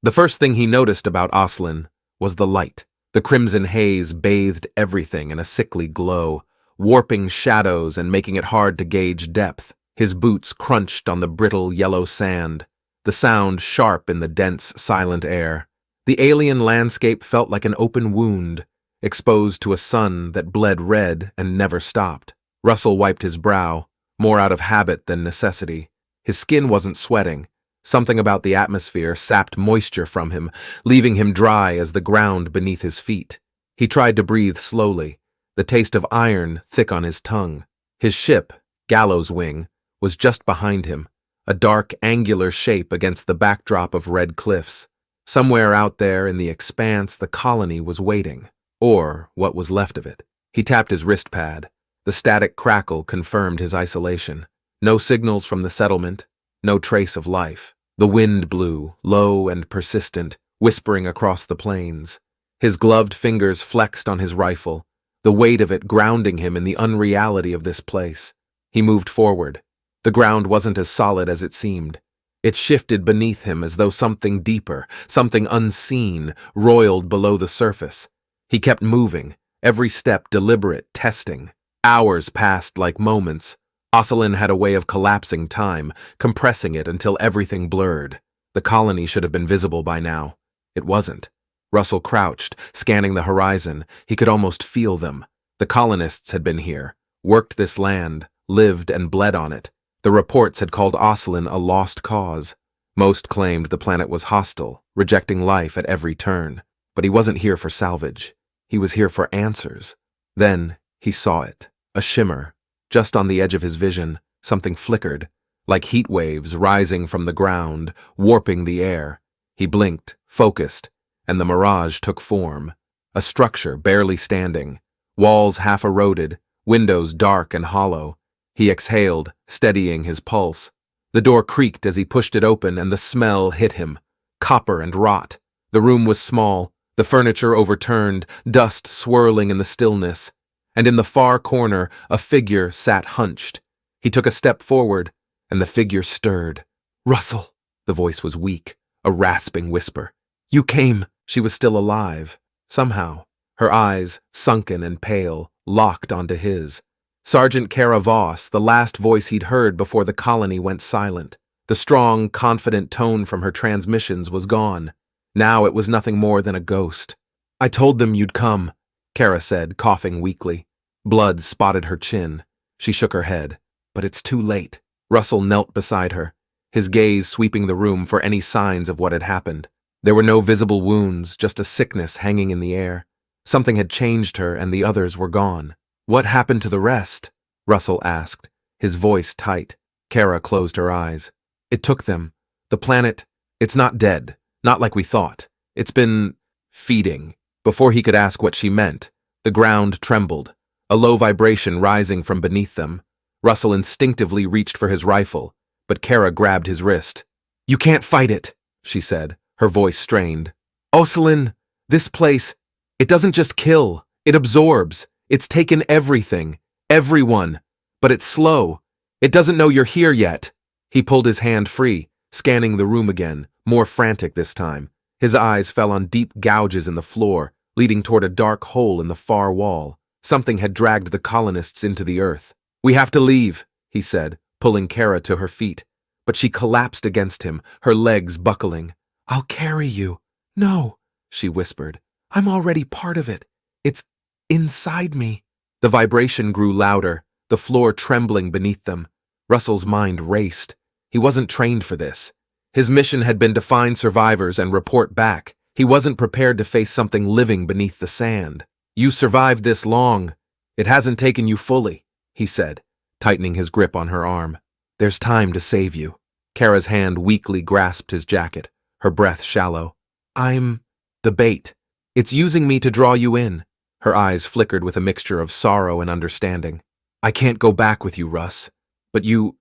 The first thing he noticed about Ocelin was the light. The crimson haze bathed everything in a sickly glow, warping shadows and making it hard to gauge depth. His boots crunched on the brittle yellow sand, the sound sharp in the dense, silent air. The alien landscape felt like an open wound, exposed to a sun that bled red and never stopped. Russell wiped his brow, more out of habit than necessity. His skin wasn't sweating. Something about the atmosphere sapped moisture from him, leaving him dry as the ground beneath his feet. He tried to breathe slowly, the taste of iron thick on his tongue. His ship, Gallows Wing, was just behind him, a dark, angular shape against the backdrop of red cliffs. Somewhere out there in the expanse, the colony was waiting, or what was left of it. He tapped his wrist pad. The static crackle confirmed his isolation. No signals from the settlement, no trace of life. The wind blew, low and persistent, whispering across the plains. His gloved fingers flexed on his rifle, the weight of it grounding him in the unreality of this place. He moved forward. The ground wasn't as solid as it seemed. It shifted beneath him as though something deeper, something unseen, roiled below the surface. He kept moving, every step deliberate, testing. Hours passed like moments. Ocelin had a way of collapsing time, compressing it until everything blurred. The colony should have been visible by now. It wasn't. Russell crouched, scanning the horizon. He could almost feel them. The colonists had been here, worked this land, lived and bled on it. The reports had called Ocelin a lost cause. Most claimed the planet was hostile, rejecting life at every turn. But he wasn't here for salvage. He was here for answers. Then he saw it, a shimmer. Just on the edge of his vision, something flickered, like heat waves rising from the ground, warping the air. He blinked, focused, and the mirage took form. A structure barely standing, walls half eroded, windows dark and hollow. He exhaled, steadying his pulse. The door creaked as he pushed it open, and the smell hit him. Copper and rot. The room was small, the furniture overturned, dust swirling in the stillness. And in the far corner, a figure sat hunched. He took a step forward, and the figure stirred. "Russell!" The voice was weak, a rasping whisper. "You came!" She was still alive. Somehow, her eyes, sunken and pale, locked onto his. Sergeant Kara Voss, the last voice he'd heard before the colony went silent. The strong, confident tone from her transmissions was gone. Now it was nothing more than a ghost. "I told them you'd come," Kara said, coughing weakly. Blood spotted her chin. She shook her head. "But it's too late." Russell knelt beside her, his gaze sweeping the room for any signs of what had happened. There were no visible wounds, just a sickness hanging in the air. Something had changed her, and the others were gone. "What happened to the rest?" Russell asked, his voice tight. Kara closed her eyes. "It took them. The planet, it's not dead, not like we thought. It's been feeding." Before he could ask what she meant, the ground trembled, a low vibration rising from beneath them. Russell instinctively reached for his rifle, but Kara grabbed his wrist. "You can't fight it," she said, her voice strained. "Ocelin, this place, it doesn't just kill, it absorbs. It's taken everything, everyone, but it's slow. It doesn't know you're here yet." He pulled his hand free, scanning the room again, more frantic this time. His eyes fell on deep gouges in the floor, leading toward a dark hole in the far wall. Something had dragged the colonists into the earth. "We have to leave," he said, pulling Kara to her feet. But she collapsed against him, her legs buckling. "I'll carry you." "No," she whispered. "I'm already part of it. It's inside me." The vibration grew louder, the floor trembling beneath them. Russell's mind raced. He wasn't trained for this. His mission had been to find survivors and report back. He wasn't prepared to face something living beneath the sand. "You survived this long. It hasn't taken you fully," he said, tightening his grip on her arm. "There's time to save you." Kara's hand weakly grasped his jacket, her breath shallow. "I'm the bait. It's using me to draw you in." Her eyes flickered with a mixture of sorrow and understanding. "I can't go back with you, Russ. But you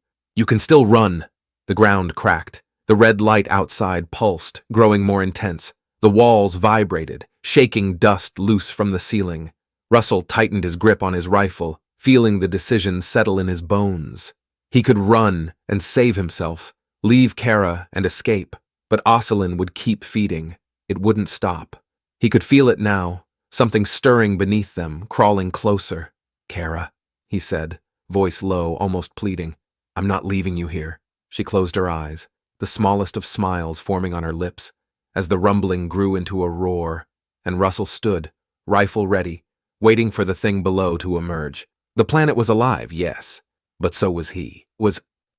can still run." The ground cracked. The red light outside pulsed, growing more intense. The walls vibrated, shaking dust loose from the ceiling. Russell tightened his grip on his rifle, feeling the decision settle in his bones. He could run and save himself, leave Kara and escape. But Ocelin would keep feeding. It wouldn't stop. He could feel it now, something stirring beneath them, crawling closer. "Kara," he said, voice low, almost pleading. "I'm not leaving you here." She closed her eyes, the smallest of smiles forming on her lips, as the rumbling grew into a roar, and Russell stood, rifle ready, waiting for the thing below to emerge. The planet was alive, yes, but so was he. Was